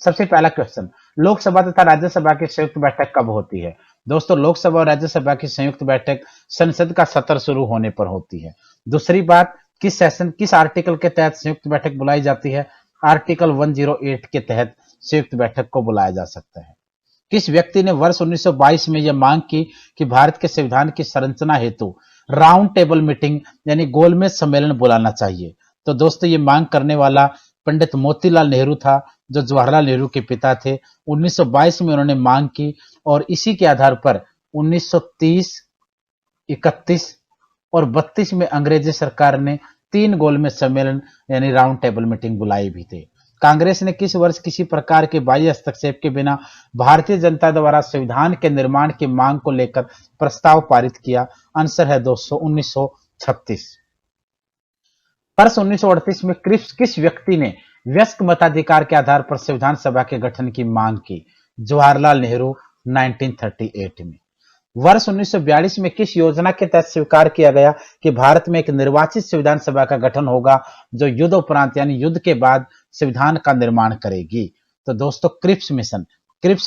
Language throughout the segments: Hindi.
सबसे पहला क्वेश्चन, लोकसभा तथा राज्यसभा की संयुक्त बैठक कब होती है? दोस्तों, लोकसभा और राज्यसभा की संयुक्त बैठक संसद का सत्र शुरू होने पर होती है। दूसरी बात, किस आर्टिकल के तहत संयुक्त बैठक बुलाई जाती है? आर्टिकल 108 के तहत संयुक्त बैठक को बुलाया जा सकता है। किस व्यक्ति ने वर्ष 1922 में यह मांग की कि भारत के संविधान की संरचना हेतु राउंड टेबल मीटिंग यानी गोलमेज सम्मेलन बुलाना चाहिए? तो दोस्तों, ये मांग करने वाला पंडित मोतीलाल नेहरू था, जो जवाहरलाल नेहरू के पिता थे। 1922 में उन्होंने मांग की और इसी के आधार पर 1930, 31 और 32 में अंग्रेजी सरकार ने 3 गोलमेज सम्मेलन यानी राउंड टेबल मीटिंग बुलाई भी थे। कांग्रेस ने किस वर्ष किसी प्रकार के बाह्य हस्तक्षेप के बिना भारतीय जनता द्वारा संविधान के निर्माण की मांग को लेकर प्रस्ताव पारित किया? आंसर है दोस्तों 1936। वर्ष 1938 में किस व्यक्ति ने वयस्क मताधिकार के आधार पर संविधान सभा के गठन की मांग की? जवाहरलाल नेहरू 1938 में। वर्ष 1942 में किस योजना के तहत स्वीकार किया गया कि भारत में एक निर्वाचित संविधान सभा का गठन होगा जो युद्ध उपरांत यानी युद्ध के बाद संविधान का निर्माण करेगी? तो दोस्तों, क्रिप्स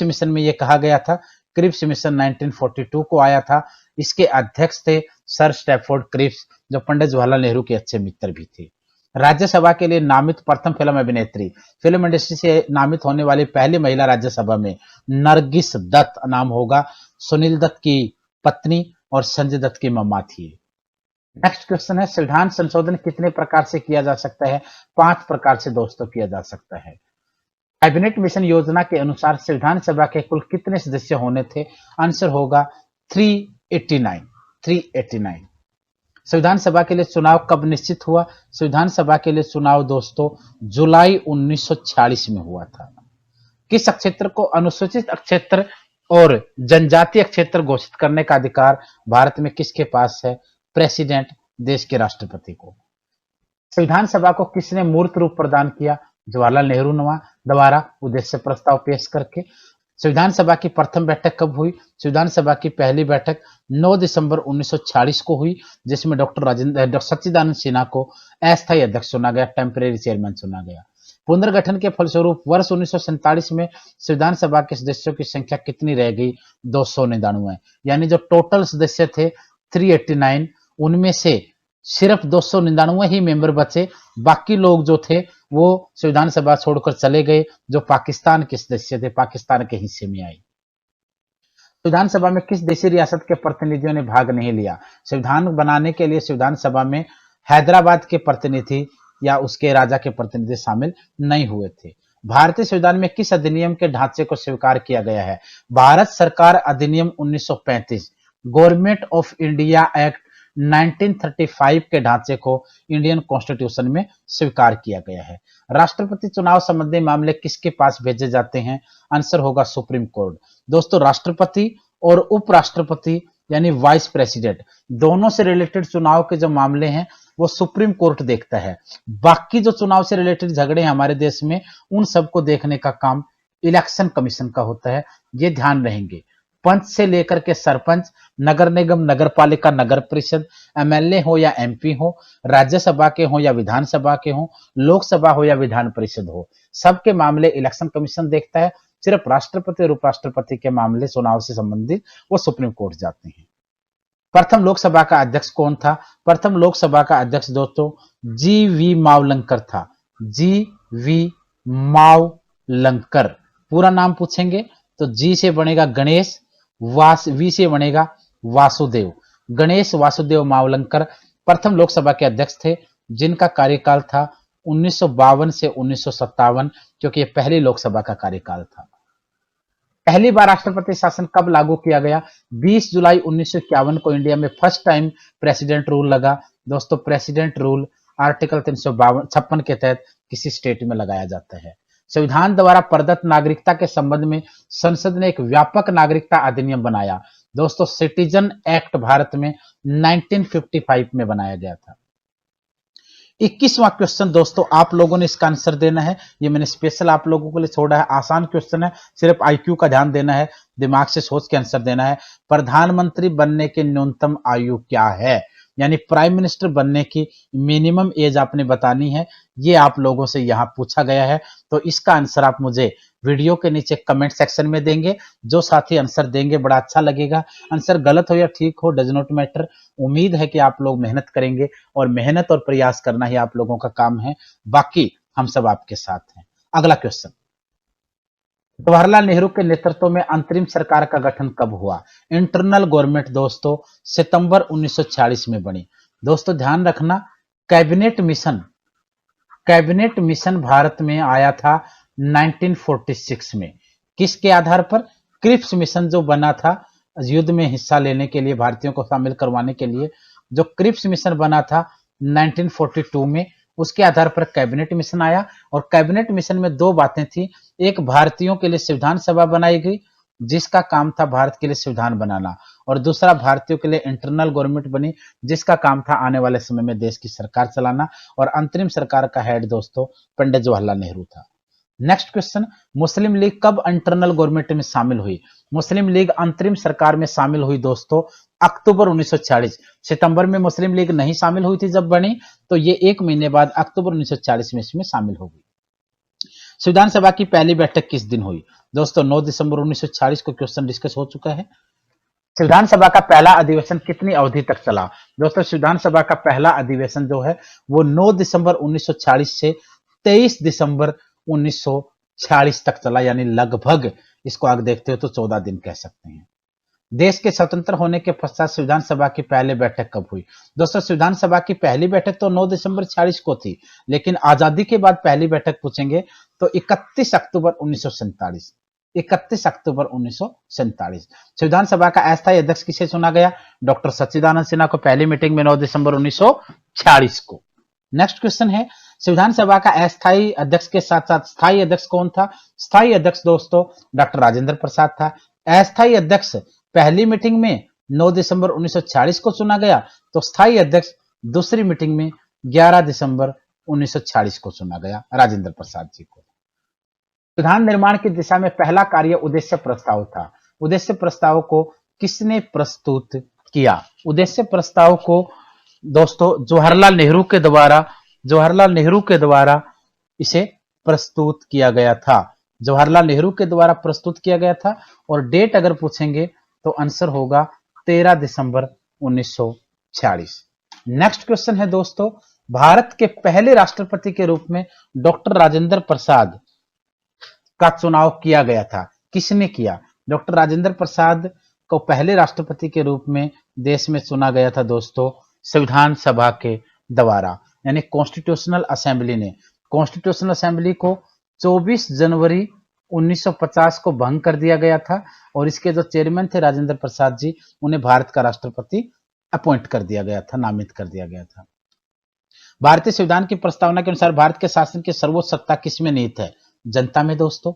मिशन में यह कहा गया था। क्रिप्स मिशन 1942 को आया था। इसके अध्यक्ष थे सर स्टैफोर्ड क्रिप्स, जो पंडित जवाहरलाल नेहरू के अच्छे मित्र भी थे। राज्यसभा के लिए नामित प्रथम फिल्म अभिनेत्री, फिल्म इंडस्ट्री से नामित होने वाली पहली महिला राज्यसभा में नरगिस दत्त नाम होगा। सुनील दत्त की पत्नी और संजय दत्त की मम्मा थी। नेक्स्ट क्वेश्चन है, संविधान संशोधन कितने प्रकार से किया जा सकता है? 5 प्रकार से दोस्तों किया जा सकता है। कैबिनेट मिशन योजना के अनुसार संविधान सभा के कुल कितने सदस्य होने थे? आंसर होगा 389। संविधान सभा के लिए चुनाव कब निश्चित हुआ? संविधान सभा के लिए चुनाव दोस्तों जुलाई 1946 में हुआ था। किस क्षेत्र को अनुसूचित क्षेत्र और जनजातीय क्षेत्र घोषित करने का अधिकार भारत में किसके पास है? प्रेसिडेंट, देश के राष्ट्रपति को। संविधान सभा को किसने मूर्त रूप प्रदान किया? जवाहरलाल नेहरू द्वारा उद्देश्य प्रस्ताव पेश करके। संविधान सभा की प्रथम बैठक कब हुई? संविधान सभा की पहली बैठक 9 दिसंबर 1946 को हुई, जिसमें डॉक्टर सच्चिदानंद सिन्हा को अस्थायी अध्यक्ष चुना गया, टेम्परेरी चेयरमैन चुना गया। पुनर्गठन के फलस्वरूप वर्ष 1947 में संविधान सभा के सदस्यों की संख्या कितनी रह गई? 299। यानी जो टोटल सदस्य थे 389, उनमें से सिर्फ 299 ही मेंबर बचे। बाकी लोग जो थे वो संविधान सभा छोड़कर चले गए, जो पाकिस्तान के सदस्य थे, पाकिस्तान के हिस्से में आए। संविधान सभा में किस देशी रियासत के प्रतिनिधियों ने भाग नहीं लिया? संविधान बनाने के लिए संविधान सभा में हैदराबाद के प्रतिनिधि या उसके राजा के प्रतिनिधि शामिल नहीं हुए थे। भारतीय संविधान में किस अधिनियम के ढांचे को स्वीकार किया गया है? भारत सरकार अधिनियम 1935, गवर्नमेंट ऑफ इंडिया एक्ट 1935 के ढांचे को इंडियन कॉन्स्टिट्यूशन में स्वीकार किया गया है। राष्ट्रपति चुनाव संबंधी मामले किसके पास भेजे जाते हैं? आंसर होगा सुप्रीम कोर्ट। दोस्तों, राष्ट्रपति और उपराष्ट्रपति यानी वाइस प्रेसिडेंट दोनों से रिलेटेड चुनाव के जो मामले हैं वो सुप्रीम कोर्ट देखता है। बाकी जो चुनाव से रिलेटेड झगड़े हैं हमारे देश में, उन सबको देखने का काम इलेक्शन कमीशन का होता है। ये ध्यान रहेंगे। पंच से लेकर के सरपंच, नगर निगम, नगर पालिका, नगर परिषद, एमएलए हो या एमपी हो, राज्यसभा के हो या विधानसभा के हो, लोकसभा हो या विधान परिषद हो, सबके मामले इलेक्शन कमीशन देखता है। सिर्फ राष्ट्रपति और उपराष्ट्रपति के मामले चुनाव से संबंधित वो सुप्रीम कोर्ट जाते हैं। प्रथम लोकसभा का अध्यक्ष कौन था? प्रथम लोकसभा का अध्यक्ष दोस्तों जी.वी. मावलंकर था। जी.वी. मावलंकर। पूरा नाम पूछेंगे तो जी से बनेगा गणेश, वी से बनेगा वासुदेव। गणेश वासुदेव मावलंकर प्रथम लोकसभा के अध्यक्ष थे, जिनका कार्यकाल था 1952 से 1957, क्योंकि यह पहली लोकसभा का कार्यकाल था। पहली बार राष्ट्रपति शासन कब लागू किया गया? 20 जुलाई 1951 को इंडिया में फर्स्ट टाइम प्रेसिडेंट रूल लगा। दोस्तों, प्रेसिडेंट रूल आर्टिकल 356 के तहत किसी स्टेट में लगाया जाता है। संविधान द्वारा प्रदत्त नागरिकता के संबंध में संसद ने एक व्यापक नागरिकता अधिनियम बनाया। दोस्तों, सिटीजन एक्ट भारत में 1955 में बनाया गया था। 21वां क्वेश्चन दोस्तों आप लोगों ने इसका आंसर देना है। ये मैंने स्पेशल आप लोगों के लिए छोड़ा है। आसान क्वेश्चन है, सिर्फ आईक्यू का ध्यान देना है, दिमाग से सोच के आंसर देना है। प्रधानमंत्री बनने की न्यूनतम आयु क्या है? यानी प्राइम मिनिस्टर बनने की मिनिमम एज आपने बतानी है, ये आप लोगों से यहाँ पूछा गया है। तो इसका आंसर आप मुझे वीडियो के नीचे कमेंट सेक्शन में देंगे। जो साथी आंसर देंगे बड़ा अच्छा लगेगा। आंसर गलत हो या ठीक हो डज नॉट मैटर। उम्मीद है कि आप लोग मेहनत करेंगे और मेहनत और प्रयास करना ही आप लोगों का काम है, बाकी हम सब आपके साथ हैं। अगला क्वेश्चन, जवाहरलाल नेहरू के नेतृत्व में अंतरिम सरकार का गठन कब हुआ? इंटरनल गवर्नमेंट दोस्तों सितंबर 1946 में बनी। दोस्तों ध्यान रखना, कैबिनेट मिशन भारत में आया था 1946 में। किसके आधार पर? क्रिप्स मिशन जो बना था युद्ध में हिस्सा लेने के लिए, भारतीयों को शामिल करवाने के लिए, जो क्रिप्स मिशन बना था 1942 में, उसके आधार पर कैबिनेट मिशन आया। और कैबिनेट मिशन में दो बातें थी, एक भारतीयों के लिए संविधान सभा बनाई गई जिसका काम था भारत के लिए संविधान बनाना, और दूसरा भारतीयों के लिए इंटरनल गवर्नमेंट बनी जिसका काम था आने वाले समय में देश की सरकार चलाना। और अंतरिम सरकार का हेड दोस्तों पंडित जवाहरलाल नेहरू था। नेक्स्ट क्वेश्चन, मुस्लिम लीग कब इंटरनल गवर्नमेंट में शामिल हुई? मुस्लिम लीग अंतरिम सरकार में शामिल हुई दोस्तों अक्टूबर 1946। सितंबर में मुस्लिम लीग नहीं शामिल हुई थी जब बनी, तो ये एक महीने बाद अक्टूबर 1946 में इसमें शामिल हो गई। संविधान सभा की पहली बैठक किस दिन हुई? दोस्तों 9 दिसंबर 1946 को क्वेश्चन डिस्कस हो चुका है। संविधान सभा का पहला अधिवेशन कितनी अवधि तक चला? दोस्तों संविधान सभा का पहला अधिवेशन जो है वो 9 दिसंबर 1946 से 23 दिसंबर 1946 तक चला, यानी लगभग इसको आगे देखते हो तो 14 दिन कह सकते हैं। देश के स्वतंत्र होने के पश्चात संविधान सभा की पहली बैठक कब हुई? दोस्तों संविधान सभा की पहली बैठक तो 9 दिसंबर 46 को थी, लेकिन आजादी के बाद पहली बैठक पूछेंगे तो 31 अक्टूबर 1947। 31 अक्टूबर 1947। संविधान सभा का अस्थायी अध्यक्ष किसे चुना गया? डॉक्टर सच्चिदानंद सिन्हा को पहली मीटिंग में 9 दिसंबर 1946 को। नेक्स्ट क्वेश्चन है, संविधान सभा का अस्थायी अध्यक्ष के साथ साथ स्थायी अध्यक्ष कौन था? स्थायी अध्यक्ष दोस्तों डॉक्टर राजेंद्र प्रसाद था। अस्थायी अध्यक्ष पहली मीटिंग में 9 दिसंबर 1946 को चुना गया, तो स्थायी अध्यक्ष दूसरी मीटिंग में 11 दिसंबर 1946 को चुना गया, राजेंद्र प्रसाद जी को। संविधान निर्माण की दिशा में पहला कार्य उद्देश्य प्रस्ताव था। उद्देश्य प्रस्ताव को किसने प्रस्तुत किया? उद्देश्य प्रस्ताव को दोस्तों जवाहरलाल नेहरू के द्वारा इसे प्रस्तुत किया गया था। जवाहरलाल नेहरू के द्वारा प्रस्तुत किया गया था। और डेट अगर पूछेंगे तो आंसर होगा 13 दिसंबर 1946। नेक्स्ट क्वेश्चन है दोस्तों, भारत के पहले राष्ट्रपति के रूप में डॉक्टर राजेंद्र प्रसाद का चुनाव किया गया था। किसने किया? डॉक्टर राजेंद्र प्रसाद को पहले राष्ट्रपति के रूप में देश में चुना गया था दोस्तों संविधान सभा के द्वारा, यानी कॉन्स्टिट्यूशनल असेंबली ने। कॉन्स्टिट्यूशनल असेंबली को 24 जनवरी 1950 को भंग कर दिया गया था, और इसके जो चेयरमैन थे राजेंद्र प्रसाद जी, उन्हें भारत का राष्ट्रपति अपॉइंट कर दिया गया था, नामित कर दिया गया था। भारतीय संविधान की प्रस्तावना के अनुसार भारत के शासन की सर्वोच्च सत्ता किसमें निहित है? जनता में दोस्तों।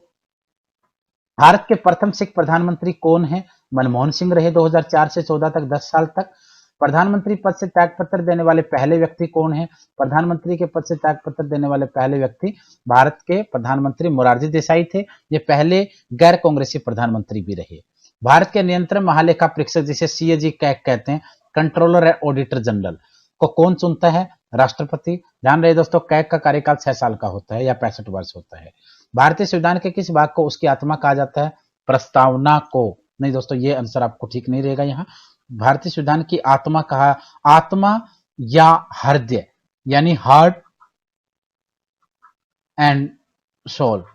भारत के प्रथम सिख प्रधानमंत्री कौन है? मनमोहन सिंह रहे 2004 से 14 तक, 10 साल तक। प्रधानमंत्री पद से त्यागपत्र देने वाले पहले व्यक्ति कौन है? प्रधानमंत्री के पद से त्यागपत्र देने वाले पहले व्यक्ति भारत के प्रधानमंत्री मोरारजी देसाई थे। ये पहले गैर कांग्रेसी प्रधानमंत्री भी रहे। भारत के नियंत्रण महालेखा परीक्षक जिसे सीएजी कैग कहते हैं, कंट्रोलर एंड ऑडिटर जनरल, को कौन चुनता है? राष्ट्रपति। ध्यान रहे दोस्तों, कैग का कार्यकाल 6 साल का होता है या 65 वर्ष होता है। भारतीय संविधान के किस भाग को उसकी आत्मा कहा जाता है? प्रस्तावना को। नहीं दोस्तों, ये आंसर आपको ठीक नहीं रहेगा यहाँ। भारतीय संविधान की आत्मा कहा, आत्मा या हृदय यानी हार्ट एंड सोल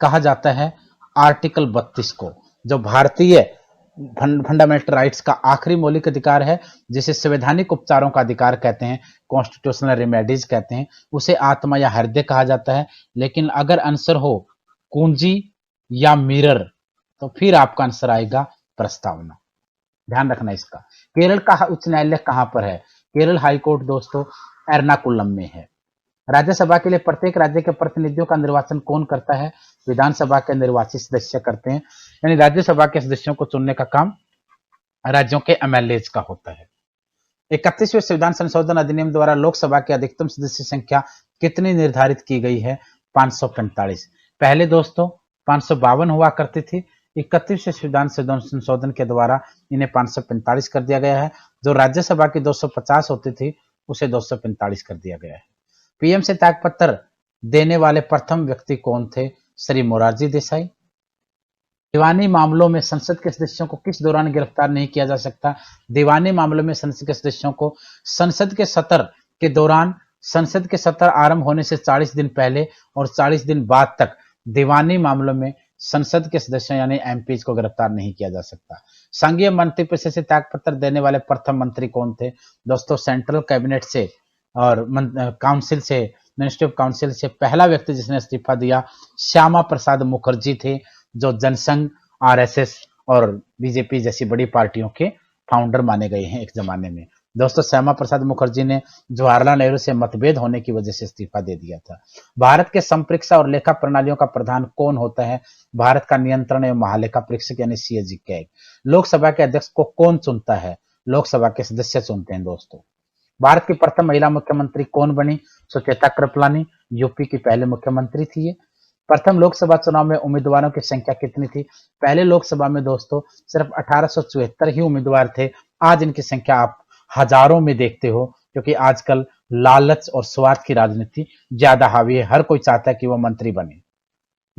कहा जाता है आर्टिकल 32 को, जो भारतीय फंडामेंटल राइट्स का आखिरी मौलिक अधिकार है, जिसे संवैधानिक उपचारों का अधिकार कहते हैं, कॉन्स्टिट्यूशनल रेमेडीज कहते हैं, उसे आत्मा या हृदय कहा जाता है। लेकिन अगर आंसर हो कुंजी या मिरर, तो फिर आपका आंसर आएगा प्रस्तावना। ध्यान रखना इसका। केरल का उच्च न्यायालय कहां पर है? केरल हाईकोर्ट दोस्तों एर्नाकुलम में है। राज्यसभा के लिए प्रत्येक राज्य के प्रतिनिधियों का निर्वाचन कौन करता है? विधानसभा के निर्वाचित सदस्य करते हैं, यानी राज्यसभा के सदस्यों को चुनने का काम राज्यों के एमएलएज का होता है। 31वें संविधान संशोधन अधिनियम द्वारा लोकसभा की अधिकतम सदस्य संख्या कितनी निर्धारित की गई है? 545। पहले दोस्तों 552 हुआ करती थी, 31वें संविधान संशोधन के द्वारा इन्हें 545 कर दिया गया है। जो राज्यसभा की 250 होती थी उसे 245 कर दिया गया है। पीएम से त्यागपत्र देने वाले प्रथम व्यक्ति कौन थे? श्री मोरारजी देसाई। दीवानी मामलों में संसद के सदस्यों को किस दौरान गिरफ्तार नहीं किया जा सकता? दीवानी मामलों में संसद के सदस्यों को संसद के सत्र के दौरान, संसद के सत्र आरंभ होने से 40 दिन पहले और 40 दिन बाद तक दीवानी मामलों में संसद के सदस्यों यानी एमपीज को गिरफ्तार नहीं किया जा सकता। संघीय मंत्रिपरिषद से त्यागपत्र देने वाले प्रथम मंत्री कौन थे? दोस्तों, सेंट्रल कैबिनेट से और काउंसिल से, मिनिस्ट्री ऑफ काउंसिल से पहला व्यक्ति जिसने इस्तीफा दिया श्यामा प्रसाद मुखर्जी थे, जो जनसंघ, आरएसएस और बीजेपी जैसी बड़ी पार्टियों के फाउंडर माने गए हैं एक जमाने में। दोस्तों, श्यामा प्रसाद मुखर्जी ने जवाहरलाल नेहरू से मतभेद होने की वजह से इस्तीफा दे दिया था। भारत के संप्रेक्षण और लेखा प्रणालियों का प्रधान कौन होता है? भारत का नियंत्रण एवं महालेखा परीक्षक यानी सीएजी कैग। लोकसभा के अध्यक्ष को कौन चुनता है? लोकसभा के सदस्य चुनते हैं। दोस्तों, भारत की प्रथम महिला मुख्यमंत्री कौन बनी? सुचेता कृपलानी, यूपी की पहले मुख्यमंत्री थी ये। प्रथम लोकसभा चुनाव में उम्मीदवारों की संख्या कितनी थी? पहले लोकसभा में दोस्तों सिर्फ 1874 ही उम्मीदवार थे। आज इनकी संख्या आप हजारों में देखते हो, क्योंकि आजकल लालच और स्वार्थ की राजनीति ज्यादा हावी है। हर कोई चाहता है कि वो मंत्री बने।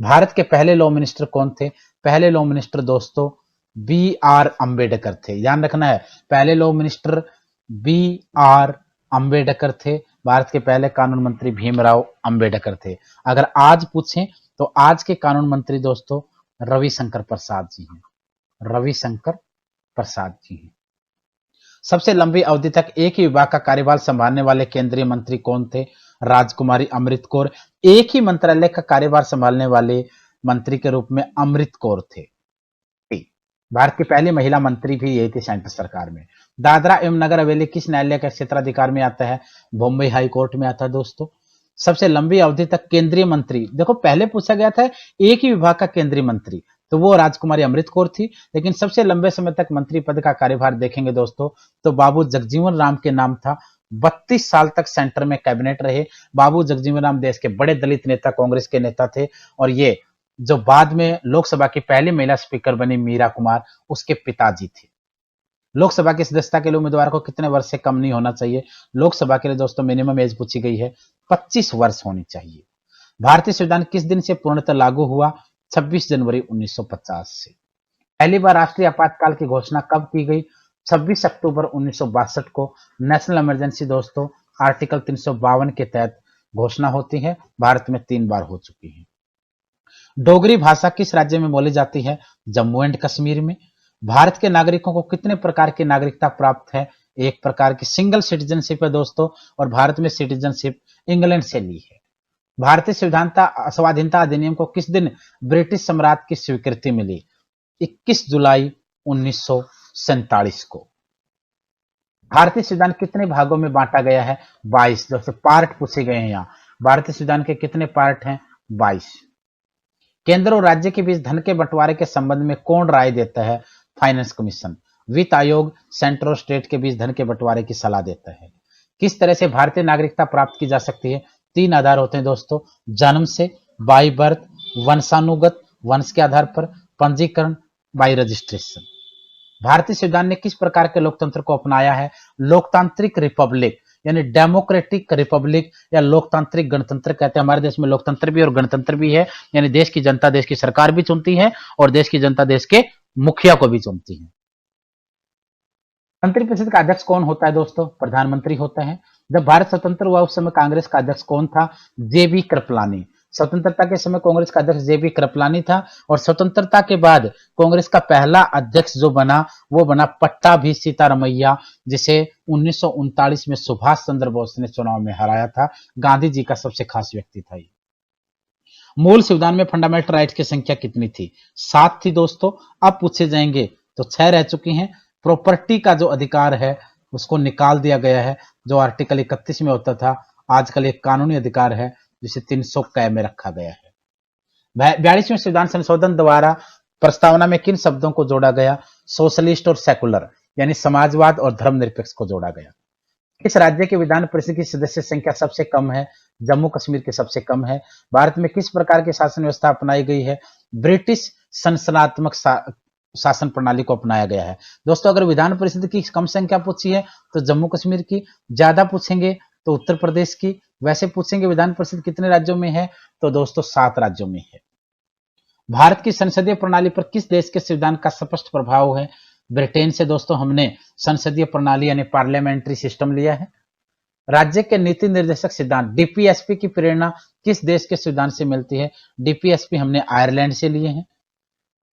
भारत के पहले लॉ मिनिस्टर कौन थे? पहले लॉ मिनिस्टर दोस्तों बी आर अंबेडकर थे। ध्यान रखना है, पहले law minister B R Ambedkar थे। भारत के पहले कानून मंत्री भीमराव अंबेडकर थे। अगर आज पूछें तो आज के कानून मंत्री दोस्तों रविशंकर प्रसाद जी हैं। रविशंकर प्रसाद जी हैं। सबसे लंबी अवधि तक एक ही विभाग का कार्यभार संभालने वाले केंद्रीय मंत्री कौन थे? राजकुमारी अमृत कौर। एक ही मंत्रालय का कार्यभार संभालने वाले मंत्री के रूप में अमृत कौर थे। भारत की पहली महिला मंत्री भी यही थी सेंट्रल सरकार में। दादरा एवं नगर हवेली किस न्यायालय के क्षेत्राधिकार में आता है? बॉम्बे हाई कोर्ट में आता है। दोस्तों, सबसे लंबी अवधि तक केंद्रीय मंत्री, देखो पहले पूछा गया था एक ही विभाग का केंद्रीय मंत्री, तो वो राजकुमारी अमृत कौर थी। लेकिन सबसे लंबे समय तक मंत्री पद का कार्यभार देखेंगे दोस्तों तो बाबू जगजीवन राम के नाम था। 32 साल तक सेंटर में कैबिनेट रहे। बाबू जगजीवन राम देश के बड़े दलित नेता, कांग्रेस के नेता थे। और ये जो बाद में लोकसभा की पहली महिला स्पीकर बनी मीरा कुमार, उसके पिताजी थे। लोकसभा की सदस्यता के लिए उम्मीदवार को कितने वर्ष से कम नहीं होना चाहिए? लोकसभा के लिए दोस्तों मिनिमम एज पूछी गई है 25 वर्ष होनी चाहिए। भारतीय संविधान किस दिन से पूर्णतः लागू हुआ? 26 जनवरी 1950 से। पहली बार राष्ट्रीय आपातकाल की घोषणा कब की गई? 26 अक्टूबर 1962 को। नेशनल इमरजेंसी दोस्तों आर्टिकल 352 के तहत घोषणा होती है। भारत में 3 बार हो चुकी है। डोगरी भाषा किस राज्य में बोली जाती है? जम्मू एंड कश्मीर में। भारत के नागरिकों को कितने प्रकार की नागरिकता प्राप्त है? एक प्रकार की सिंगल सिटीजनशिप है दोस्तों, और भारत में सिटीजनशिप इंग्लैंड से ली है। भारतीय स्वाधीनता अधिनियम को किस दिन ब्रिटिश सम्राट की स्वीकृति मिली? 21 जुलाई 1947 को। भारतीय संविधान कितने भागों में बांटा गया है? 22। दोस्तों पार्ट पूछे गए हैं यहाँ। भारतीय संविधान के कितने पार्ट हैं? 22। केंद्र और राज्य के बीच धन के बंटवारे के संबंध में कौन राय देता है? Finance commission. वित्त आयोग सेंटर और स्टेट के बीच धन के बंटवारे की सलाह देता है। किस तरह से भारतीय नागरिकता प्राप्त की जा सकती है? 3 आधार होते हैं दोस्तों, जन्म से, बाय बर्थ, वंशानुगत, वंश के आधार पर, पंजीकरण, बाय रजिस्ट्रेशन। भारतीय संविधान ने किस प्रकार के लोकतंत्र को अपनाया है? लोकतांत्रिक रिपब्लिक यानी डेमोक्रेटिक रिपब्लिक या लोकतांत्रिक गणतंत्र कहते हैं। हमारे देश में लोकतंत्र भी और गणतंत्र भी है, यानी देश की जनता देश की सरकार भी चुनती है और देश की जनता देश के मुखिया को भी चुनती है। मंत्रिपरिषद का अध्यक्ष कौन होता है दोस्तों? प्रधानमंत्री होता है। जब भारत स्वतंत्र हुआ उस समय कांग्रेस का अध्यक्ष कौन था? जेबी कृपलानी। स्वतंत्रता के समय कांग्रेस का अध्यक्ष जेबी कृपलानी था, और स्वतंत्रता के बाद कांग्रेस का पहला अध्यक्ष जो बना वो बना पट्टाभी सीतारमैया, जिसे 1939 में सुभाष चंद्र बोस ने चुनाव में हराया था। गांधी जी का सबसे खास व्यक्ति था ये। मूल संविधान में फंडामेंटल राइट्स की संख्या कितनी थी? 7 थी दोस्तों। अब पूछे जाएंगे तो 6 रह चुकी हैं। प्रॉपर्टी का जो अधिकार है उसको निकाल दिया गया है, जो आर्टिकल 31 में होता था। आजकल एक कानूनी अधिकार है जिसे 300 क में रखा गया है। 42वें संविधान संशोधन द्वारा प्रस्तावना में किन शब्दों को जोड़ा गया? सोशलिस्ट और सेकुलर यानी समाजवाद और धर्मनिरपेक्ष को जोड़ा गया। किस राज्य के विधान परिषद की सदस्य संख्या सबसे कम है? जम्मू कश्मीर की सबसे कम है। भारत में किस प्रकार की शासन व्यवस्था अपनाई गई है? ब्रिटिश संसनात्मक शासन प्रणाली को अपनाया गया है। दोस्तों अगर विधान परिषद की कम संख्या पूछी है तो जम्मू कश्मीर की, ज्यादा पूछेंगे तो उत्तर प्रदेश की, वैसे पूछेंगे विधान परिषद कितने राज्यों में है तो दोस्तों 7 राज्यों में है। भारत की संसदीय प्रणाली पर किस देश के संविधान का स्पष्ट प्रभाव है? ब्रिटेन से दोस्तों हमने संसदीय प्रणाली यानी पार्लियामेंट्री सिस्टम लिया है। राज्य के नीति निर्देशक सिद्धांत डीपीएसपी की प्रेरणा किस देश के संविधान से मिलती है? डीपीएसपी हमने आयरलैंड से लिए हैं।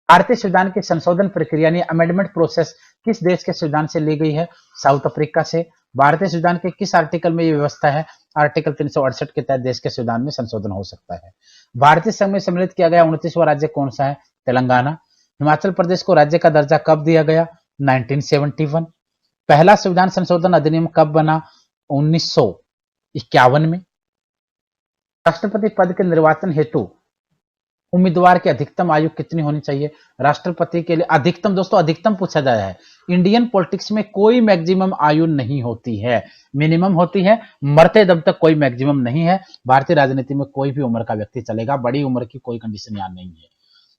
भारतीय संविधान की संशोधन प्रक्रिया यानी अमेंडमेंट प्रोसेस किस देश के संविधान से ली गई है? साउथ अफ्रीका से। भारतीय संविधान के किस आर्टिकल में यह व्यवस्था है? आर्टिकल 368 के तहत देश के संविधान में संशोधन हो सकता है। भारतीय संघ में सम्मिलित किया गया 29वां राज्य कौन सा है? तेलंगाना। हिमाचल प्रदेश को राज्य का दर्जा कब दिया गया? 1971। पहला संविधान संशोधन अधिनियम कब बना? 1951 में। राष्ट्रपति पद के निर्वाचन हेतु उम्मीदवार की अधिकतम आयु कितनी होनी चाहिए? राष्ट्रपति के लिए अधिकतम, दोस्तों अधिकतम पूछा जाया है। इंडियन पॉलिटिक्स में कोई मैक्सिमम आयु नहीं होती है, मिनिमम होती है। मरते दम तक कोई मैक्सिमम नहीं है। भारतीय राजनीति में कोई भी उम्र का व्यक्ति चलेगा, बड़ी उम्र की कोई कंडीशन यहाँ नहीं है।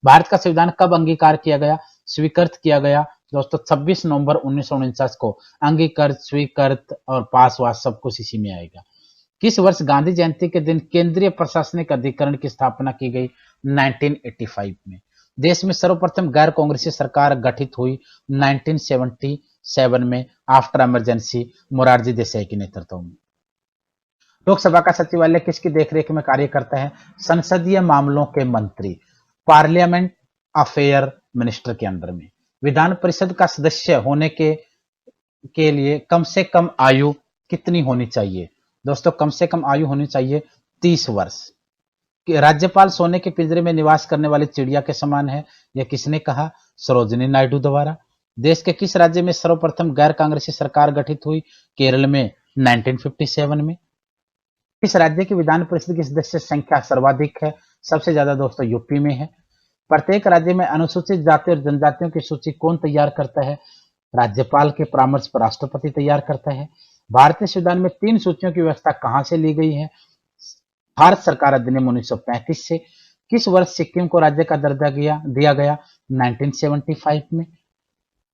भारत का संविधान कब अंगीकार किया गया, स्वीकृत किया गया? दोस्तों 26 नवंबर 1949 को अंगीकृत, स्वीकृत और पास हुआ, सब कुछ इसी में आएगा। किस वर्ष गांधी जयंती के दिन केंद्रीय प्रशासनिक अधिकरण की स्थापना की गई? 1985 में। देश में सर्वप्रथम गैर कांग्रेसी सरकार गठित हुई 1977 में आफ्टर इमरजेंसी मोरारजी देसाई के नेतृत्व में। लोकसभा का सचिवालय किसकी देखरेख में कार्य करता है? संसदीय मामलों के मंत्री, पार्लियामेंट अफेयर मिनिस्टर के अंडर में। विधान परिषद का सदस्य होने के लिए कम से कम आयु कितनी होनी चाहिए? दोस्तों कम से कम आयु होनी चाहिए 30 वर्ष। राज्यपाल सोने के पिंजरे में निवास करने वाली चिड़िया के समान है, यह किसने कहा? सरोजिनी नायडू द्वारा। देश के किस राज्य में सर्वप्रथम गैर कांग्रेसी सरकार गठित हुई? केरल में 1957 में। किस राज्य की विधान परिषद की सदस्य संख्या सर्वाधिक है? सबसे ज्यादा दोस्तों यूपी में है। प्रत्येक राज्य में अनुसूचित जाति और जनजातियों की सूची कौन तैयार करता है? राज्यपाल के परामर्श पर राष्ट्रपति तैयार करता है। भारतीय संविधान में 3 सूचियों की व्यवस्था कहां से ली गई है? भारत सरकार अधिनियम 1935 से। किस वर्ष सिक्किम को राज्य का दर्जा दिया गया? 1975 में।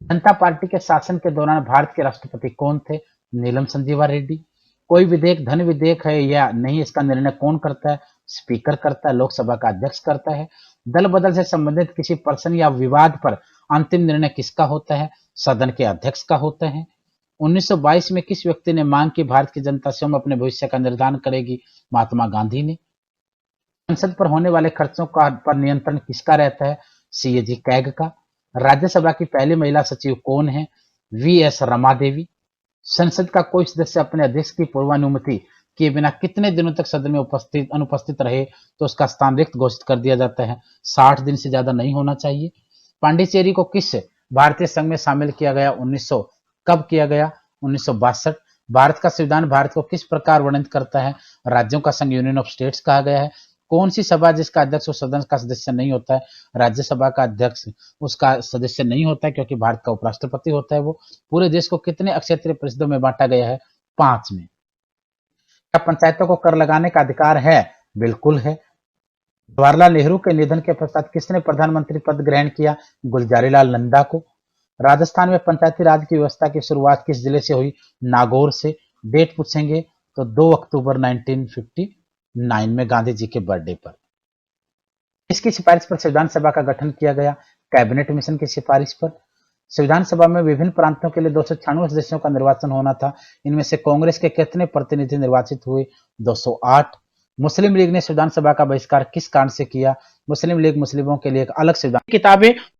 जनता पार्टी के शासन के दौरान भारत के राष्ट्रपति कौन थे? नीलम संजीवा रेड्डी। कोई विधेयक धन विधेयक है या नहीं, इसका निर्णय कौन करता है? स्पीकर करता है, लोकसभा का अध्यक्ष करता है। दल बदल से संबंधित किसी प्रश्न या विवाद पर अंतिम निर्णय किसका होता है? सदन के अध्यक्ष का होता है। 1922 में किस व्यक्ति ने मांग की भारत की जनता स्वयं अपने भविष्य का निर्धारण करेगी? महात्मा गांधी ने। संसद पर होने वाले खर्चों पर नियंत्रण किसका रहता है? सीएजी कैग का। राज्यसभा की पहली महिला सचिव कौन है? वीएस रमा देवी। संसद का कोई सदस्य अपने अध्यक्ष की पूर्वानुमति किए बिना कितने दिनों तक सदन में अनुपस्थित रहे तो उसका स्थान रिक्त घोषित कर दिया जाता है? 60 दिन से ज्यादा नहीं होना चाहिए। पांडिचेरी को किस भारतीय संघ में शामिल किया गया? 1900 कब किया गया? 1962। भारत का संविधान भारत को किस प्रकार वर्णित करता है? राज्यों का संघ, यूनियन ऑफ स्टेट्स कहा गया है। कौन सी सभा जिसका अध्यक्ष उस सदन का सदस्य नहीं होता है? राज्यसभा का अध्यक्ष उसका सदस्य नहीं होता है क्योंकि भारत का उपराष्ट्रपति होता है वो। पूरे देश को कितने अक्षेत्रीय परिषदों में बांटा गया है? 5 में। क्या पंचायतों को कर लगाने का अधिकार है? बिल्कुल है। जवाहरलाल नेहरू के निधन के पश्चात किसने प्रधानमंत्री पद ग्रहण किया? गुलजारीलाल नंदा को। राजस्थान में पंचायती राज की व्यवस्था की शुरुआत किस जिले से हुई? नागौर से। डेट पूछेंगे तो 2 अक्टूबर 1959 में, गांधी जी के बर्थडे पर। इसकी सिफारिश पर संविधान सभा का गठन किया गया? कैबिनेट मिशन की सिफारिश पर। संविधान सभा में विभिन्न प्रांतों के लिए 296 सदस्यों का निर्वाचन होना था। इनमें से कांग्रेस के कितने प्रतिनिधि निर्वाचित हुए? 208। मुस्लिम लीग ने संविधान सभा का बहिष्कार किस कारण से किया? मुस्लिम लीग मुस्लिमों के लिए एक अलग संविधान। किताबें